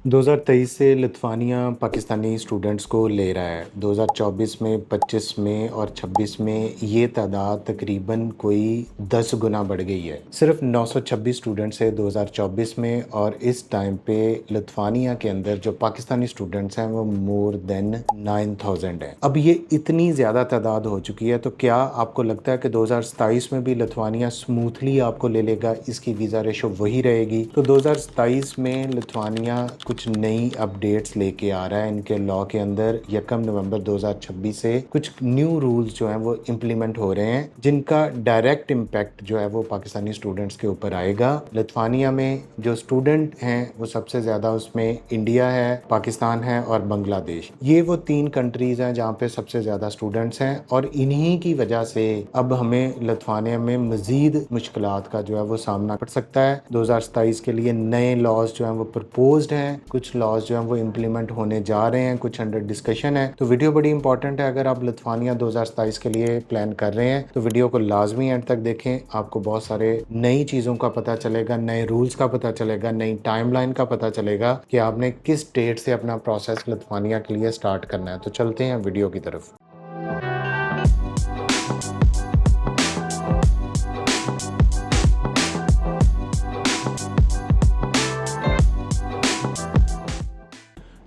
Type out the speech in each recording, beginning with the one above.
2023 से Lithuania Pakistani students को ले रहा है। 2024 में, 25 में और 26 में ये तादाद तकरीबन कोई 10 गुना बढ़ गई है। सिर्फ 926 स्टूडेंट्स है 2024 में, और इस टाइम पे लिथुआनिया के अंदर जो पाकिस्तानी स्टूडेंट्स हैं वो मोर देन 9000 है। अब ये इतनी ज़्यादा तादाद हो चुकी है, तो क्या आपको लगता है कि 2027 में भी लिथुआनिया स्मूथली आपको ले लेगा, इसकी वीज़ा रेशो वही रहेगी? तो 2027 में लिथुआनिया कुछ नई अपडेट्स लेके आ रहा है। इनके लॉ के अंदर 1 नवंबर 2026 से कुछ न्यू रूल्स जो हैं वो इम्प्लीमेंट हो रहे हैं, जिनका डायरेक्ट इम्पैक्ट जो है वो पाकिस्तानी स्टूडेंट्स के ऊपर आएगा। लिथुआनिया में जो स्टूडेंट हैं वो सबसे ज़्यादा उसमें इंडिया है, पाकिस्तान है और बांग्लादेश। ये वो 3 कंट्रीज़ हैं जहाँ पे सबसे ज़्यादा स्टूडेंट्स हैं, और इन्हीं की वजह से अब हमें लिथुआनिया में मज़ीद मुश्किलात का जो है वो सामना पड़ सकता है। 2027 के लिए नए लॉज जो हैं वो प्रपोज्ड हैं, कुछ लॉज जो हैं वो इम्प्लीमेंट होने जा रहे हैं, कुछ अंडर डिस्कशन है। तो वीडियो बड़ी इंपॉर्टेंट है। अगर आप लिथुआनिया 2027 के लिए प्लान कर रहे हैं तो वीडियो को लाजमी एंड तक देखें। आपको बहुत सारे नई चीज़ों का पता चलेगा, नए रूल्स का पता चलेगा, नई टाइमलाइन का पता चलेगा कि आपने किस डेट से अपना प्रोसेस लिथुआनिया के लिए स्टार्ट करना है। तो चलते हैं वीडियो की तरफ।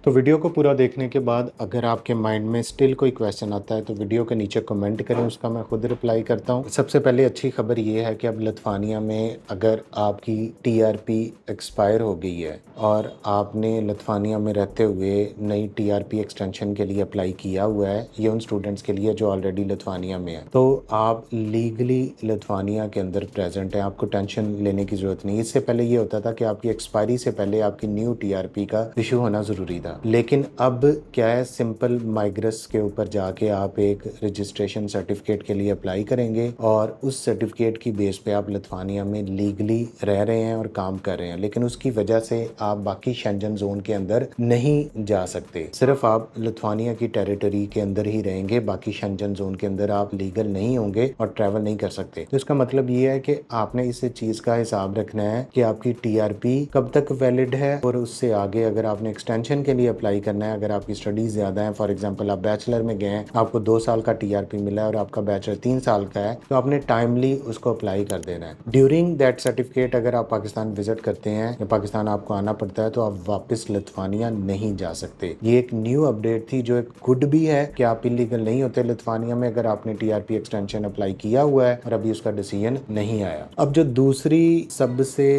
तो वीडियो को पूरा देखने के बाद अगर आपके माइंड में स्टिल कोई क्वेश्चन आता है तो वीडियो के नीचे कमेंट करें, उसका मैं खुद रिप्लाई करता हूँ। सबसे पहले अच्छी खबर ये है कि अब लिथुआनिया में अगर आपकी टीआरपी एक्सपायर हो गई है और आपने लिथुआनिया में रहते हुए नई टीआरपी एक्सटेंशन के लिए अप्लाई किया हुआ है, ये उन स्टूडेंट्स के लिए जो ऑलरेडी लिथुआनिया में है, तो आप लीगली लिथुआनिया के अंदर प्रेजेंट हैं। आपको टेंशन लेने की ज़रूरत नहीं। इससे पहले ये होता था कि आपकी एक्सपायरी से पहले आपकी न्यू टीआरपी का इशू होना ज़रूरी था, लेकिन अब क्या है, सिंपल माइग्रेस के ऊपर जाके आप एक रजिस्ट्रेशन सर्टिफिकेट के लिए अप्लाई करेंगे और उस सर्टिफिकेट की बेस पे आप लिथुआनिया में लीगली रह रहे हैं और काम कर रहे हैं। लेकिन उसकी वजह से आप बाकी शेंजन जोन के अंदर नहीं जा सकते। सिर्फ आप लिथुआनिया की टेरिटरी के अंदर ही रहेंगे, बाकी शेंजन जोन के अंदर आप लीगल नहीं होंगे और ट्रैवल नहीं कर सकते। तो इसका मतलब ये है कि आपने इस चीज का हिसाब रखना है कि आपकी टीआरपी कब तक वैलिड है, और उससे आगे अगर आपने एक्सटेंशन के लिए अप्लाई करना है, अगर आपकी स्टडीज ज्यादा है, फॉर एग्जांपल आप बैचलर में गए हैं, आपको 2 साल का टीआरपी मिला है और आपका बैचलर 3 साल का है, तो आपने टाइमली उसको अप्लाई कर देना है। ड्यूरिंग दैट सर्टिफिकेट अगर आप पाकिस्तान विजिट करते हैं या पाकिस्तान आपको आना पड़ता है तो आप वापस लिथुआनिया नहीं जा सकते। ये एक न्यू अपडेट थी जो एक गुड भी है कि आप इलीगल नहीं होते लिथुआनिया में अगर आपने टीआरपी एक्सटेंशन अप्लाई किया हुआ है और अभी उसका डिसीजन नहीं आया। अब जो दूसरी सबसे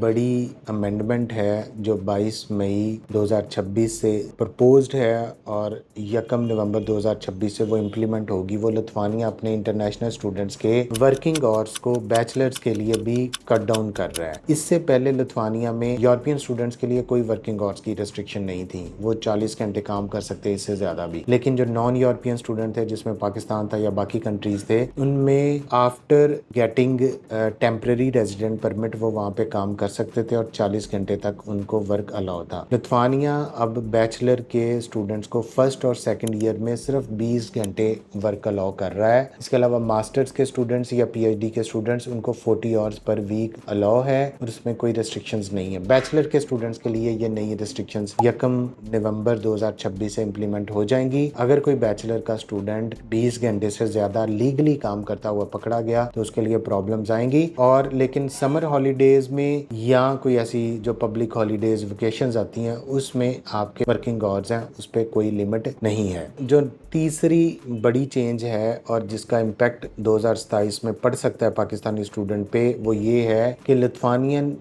बड़ी अमेंडमेंट है जो 22 मई 2026 से प्रपोज्ड है और 1 नवंबर 2026 से वो इम्प्लीमेंट होगी, वो लिथुआनिया अपने इंटरनेशनल स्टूडेंट्स के वर्किंग आवर्स को बैचलर्स के लिए भी कट डाउन कर रहा है। इससे पहले लिथुआनिया में यूरोपियन स्टूडेंट्स के लिए कोई वर्किंग आवर्स की रेस्ट्रिक्शन नहीं थी, वो 40 घंटे काम कर सकते, इससे ज्यादा भी। लेकिन जो नॉन यूरोपियन स्टूडेंट थे, जिसमें पाकिस्तान था या बाकी कंट्रीज थे, उनमें after getting temporary resident permit वो वहाँ पे काम कर सकते थे और 40 घंटे तक उनको वर्क अलाउ था। लिथुआनिया अब बैचलर के स्टूडेंट्स को फर्स्ट और सेकंड ईयर में सिर्फ 20 घंटे वर्क अलाउ कर रहा है। इसके अलावा मास्टर्स के स्टूडेंट्स या पीएचडी के स्टूडेंट्स, उनको 40 आवर्स पर वीक अलाउ है और उसमें कोई रेस्ट्रिक्शंस नहीं है। बैचलर के स्टूडेंट्स के लिए ये नई रेस्ट्रिक्शंस 1 नवंबर 2026 से इम्प्लीमेंट हो जाएंगी। अगर कोई बैचलर का स्टूडेंट 20 घंटे से ज्यादा लीगली काम करता हुआ पकड़ा गया तो उसके लिए प्रॉब्लम्स आएंगी। और लेकिन समर हॉलीडेज में या कोई ऐसी जो पब्लिक हॉलीडेज वेकेशंस आती हैं उसमें आपके वर्किंग आवर्स हैं, उस पर कोई लिमिट नहीं है। जो तीसरी बड़ी चेंज है और जिसका इम्पैक्ट 2027 में पड़ सकता है पाकिस्तानी स्टूडेंट पे, वो ये है कि लिथुआनियन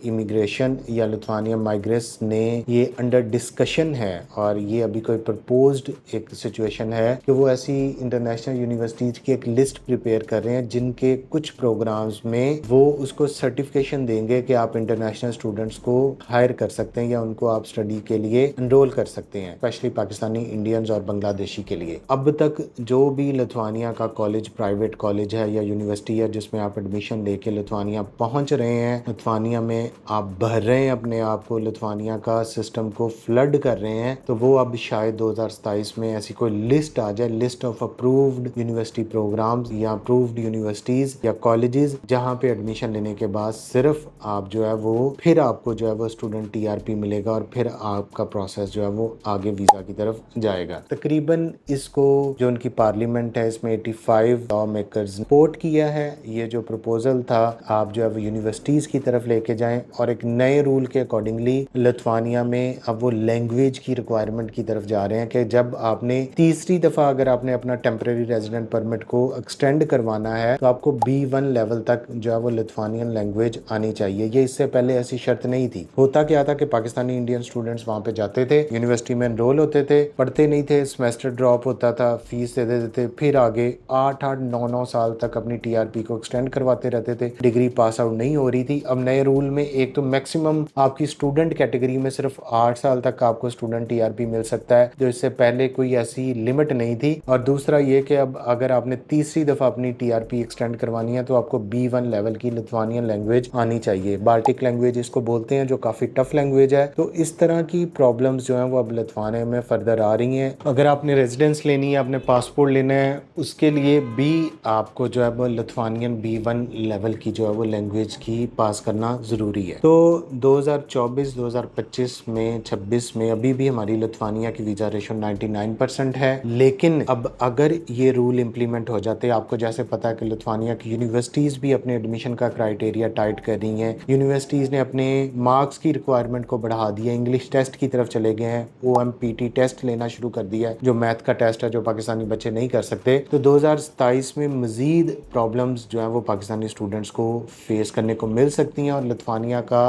इमिग्रेशन या लिथुआनियन माइग्रेस ने ये अंडर डिस्कशन है और ये अभी कोई प्रपोज्ड एक सिचुएशन है कि वो ऐसी इंटरनेशनल यूनिवर्सिटीज की एक लिस्ट प्रिपेयर कर रहे हैं जिनके कुछ प्रोग्राम्स में वो उसको सर्टिफिकेशन देंगे कि आप इंटरनेशनल स्टूडेंट्स को हायर कर सकते हैं या उनको आप स्टडी के लिए लिए एनरोल कर सकते हैं, स्पेशली पाकिस्तानी इंडियंस और बांग्लादेशी के लिए। अब तक जो भी लिथुआनिया का कॉलेज, प्राइवेट कॉलेज है या यूनिवर्सिटी है जिसमें आप एडमिशन लेके लिथुआनिया पहुंच रहे हैं, लिथुआनिया में आप भर रहे हैं अपने आप को, लिथुआनिया का सिस्टम को फ्लड कर रहे हैं, तो वो अब शायद 2027 में ऐसी कोई लिस्ट आ जाए, list of approved university programs या अप्रूव्ड यूनिवर्सिटीज या कॉलेजेस, जहां पे एडमिशन लेने के बाद सिर्फ आप जो है वो फिर आपको जो है वो स्टूडेंट टीआरपी मिलेगा और फिर आपका प्रोसेस जो है वो आगे वीजा की तरफ जाएगा। तकरीबन इसको जो उनकी पार्लियामेंट है इसमें 85 लॉ मेकर्स सपोर्ट किया है। ये जो प्रपोजल था आप जो है वो यूनिवर्सिटीज की तरफ लेके जाएं और एक नए रूल के अकॉर्डिंगली लिथुआनिया में अब वो लैंग्वेज की रिक्वायरमेंट की तरफ जा रहे हैं कि जब आपने तीसरी दफा अगर आपने अपना टेम्परेरी रेजिडेंट परमिट को एक्सटेंड करवाना है तो आपको B1 लेवल तक जो है वो लिथुआनियन लैंग्वेज आनी चाहिए। ये इससे पहले ऐसी शर्त नहीं थी। होता क्या था कि पाकिस्तानी इंडियन स्टूडेंट्स वहां पे जाते थे, यूनिवर्सिटी में एनरोल होते थे, पढ़ते नहीं थे, सेमेस्टर ड्रॉप होता था, फीस दे देते थे, फिर आगे 8-8, 9-9 साल तक अपनी टीआरपी को एक्सटेंड करवाते रहते थे, डिग्री पास आउट नहीं हो रही थी। अब नए रूल में एक तो मैक्सिमम आपकी स्टूडेंट कैटेगरी में सिर्फ 8 साल तक आपको स्टूडेंट टीआरपी मिल सकता है, जो इससे पहले कोई ऐसी लिमिट नहीं थी। और दूसरा ये कि अब अगर आपने तीसरी दफा अपनी टीआरपी एक्सटेंड करवानी है तो आपको B1 लेवल की लिथुआनियन लैंग्वेज आनी चाहिए। बाल्टिक लैंग्वेज इसको बोलते हैं, जो काफी टफ लैंग्वेज है। तो इस तरह की प्रॉब्लम्स जो है वो अब लिथुआनिया में फर्दर आ रही हैं। अगर आपने रेजिडेंस लेनी है, आपने पासपोर्ट लेना है, उसके लिए भी आपको जो है वो लिथुआनियन B1 लेवल की जो है वो लैंग्वेज की पास करना जरूरी है। तो 2024, 2025 में, 26 में अभी भी हमारी लिथुआनिया की वीजा रेशो 99% है। लेकिन अब अगर ये रूल इंप्लीमेंट हो जाते, आपको जैसे पता है कि लिथुआनिया की यूनिवर्सिटीज भी अपने एडमिशन का क्राइटेरिया टाइट कर रही हैं, यूनिवर्सिटीज ने अपने मार्क्स की रिक्वायरमेंट को बढ़ा दिया, इंग्लिश टेस्ट की तरफ चले गए हैं, OMPT टेस्ट लेना शुरू कर दिया है, जो मैथ का टेस्ट है जो पाकिस्तानी बच्चे नहीं कर सकते। तो 2027 में मजीद प्रॉब्लम्स जो है वो पाकिस्तानी स्टूडेंट्स को फेस करने को मिल सकती हैं और लिथुआनिया का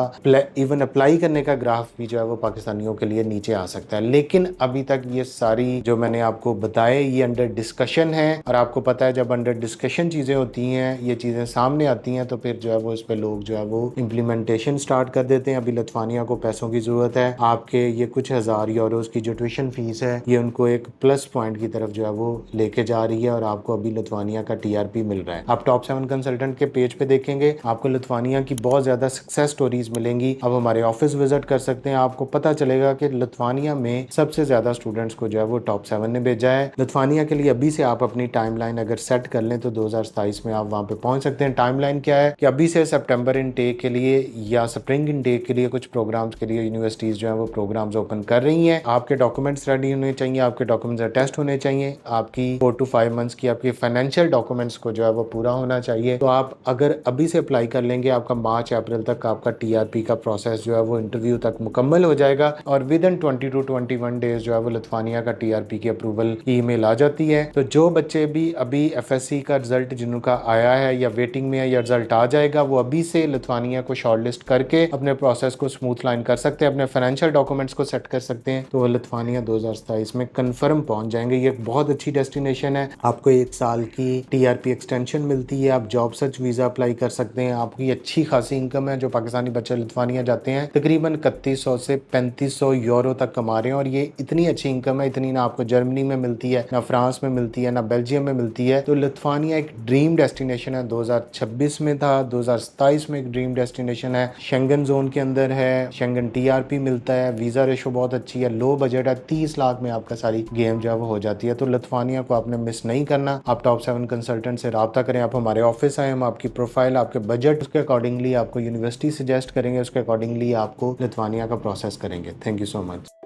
इवन अप्लाई करने का ग्राफ भी जो है वो पाकिस्तानियों के लिए नीचे आ सकता है। लेकिन अभी तक ये सारी जो मैंने आपको बताए ये अंडर डिस्कशन है, और आपको पता है जब अंडर डिस्कशन चीजें होती हैं, ये चीजें सामने आती हैं, तो फिर जो है वो इस पे लोग जो है वो इम्प्लीमेंटेशन स्टार्ट कर देते हैं। अभी लिथुआनिया को पैसों की जरूरत है, आपके ये कुछ हजार यूरोज की जो ट्यूशन फीस है ये उनको एक प्लस पॉइंट की तरफ जो है वो लेके जा रही है और आपको अभी लिथुआनिया का टीआरपी मिल रहा है। आप टॉप 7 कंसल्टेंट के पेज पे देखेंगे आपको लिथुआनिया की बहुत ज्यादा सक्सेस स्टोरीज मिलेंगी। अब हमारे ऑफिस विजिट कर सकते हैं, आपको पता चलेगा कि लिथुआनिया में सबसे ज्यादा स्टूडेंट्स को जो है वो टॉप 7 ने भेजा है। लिथुआनिया के लिए अभी से आप अपनी टाइमलाइन अगर सेट कर लें तो 2027 में आप वहां पे पहुंच सकते हैं। टाइमलाइन क्या है कि अभी से सितंबर इनटेक के लिए या स्प्रिंग इनटेक के लिए कुछ प्रोग्राम्स के लिए यूनिवर्सिटीज जो है वो प्रोग्राम्स ओपन कर रही हैं। आपके डॉक्यूमेंट्स रेडी होने चाहिए, आपके डॉक्यूमेंट्स अटेस्ट होने चाहिए, आपकी 4 to 5 मंथ्स की आपकी फाइनेंशियल डॉक्यूमेंट्स को जो है वो पूरा होना चाहिए। तो आप अगर अभी से अप्लाई कर लेंगे, आपका मार्च अप्रैल तक आपका टीआरपी का प्रोसेस जो है वो इंटरव्यू तक मुकम्मल हो जाएगा और विद इन 20 to 21 डेज जो है वो लिथुआनिया का टीआरपी की अप्रूवल की ईमेल आ जाती है। तो जो बच्चे भी अभी एफएससी का रिजल्ट जिनका आया है या वेटिंग में है या रिजल्ट आ जाएगा, वो अभी से लिथुआनिया को शॉर्टलिस्ट करके अपने प्रोसेस को स्मूथ लाइन कर सकते हैं, अपने फाइनेंशियल डॉक्यूमेंट्स को सेट कर सकते हैं। तो वो लिथुआनिया 2027 में कंफर्म पहुंच जाएंगे। ये एक बहुत अच्छी डेस्टिनेशन है, आपको 1 साल की टीआरपी एक्सटेंशन मिलती है, आप जॉब सर्च वीजा अप्लाई कर सकते हैं, आपकी अच्छी खासी इनकम है। जो पाकिस्तानी बच्चे लिथुआनिया जाते हैं तकरीबन 3100 से 3500 यूरो तक कमा रहे हैं और ये इतनी अच्छी इनकम है, इतनी ना आपको जर्मनी में मिलती है, ना फ्रांस में मिलती है, ना बेल्जियम में मिलती है। तो लिथुआनिया एक ड्रीम डेस्टिनेशन है, 2026 में था, 2027 में एक ड्रीम डेस्टिनेशन है, शेंगन जोन के अंदर है, शेंगन टीआरपी मिलता है, वीजा रेशो बहुत अच्छी है, लो बजट है, 30 लाख में आपका सारी गेम जो है वो हो जाती है। तो लिथुआनिया को आपने मिस नहीं करना। आप टॉप 7 कंसल्टेंट से रब्ता करें, आप हमारे ऑफिस आए, हम आपकी प्रोफाइल, आपके बजट, उसके अकॉर्डिंगली आपको यूनिवर्सिटी सजेस्ट करेंगे, उसके अकॉर्डिंगली आपको लिथुआनिया का प्रोसेस करेंगे। Thank you so much.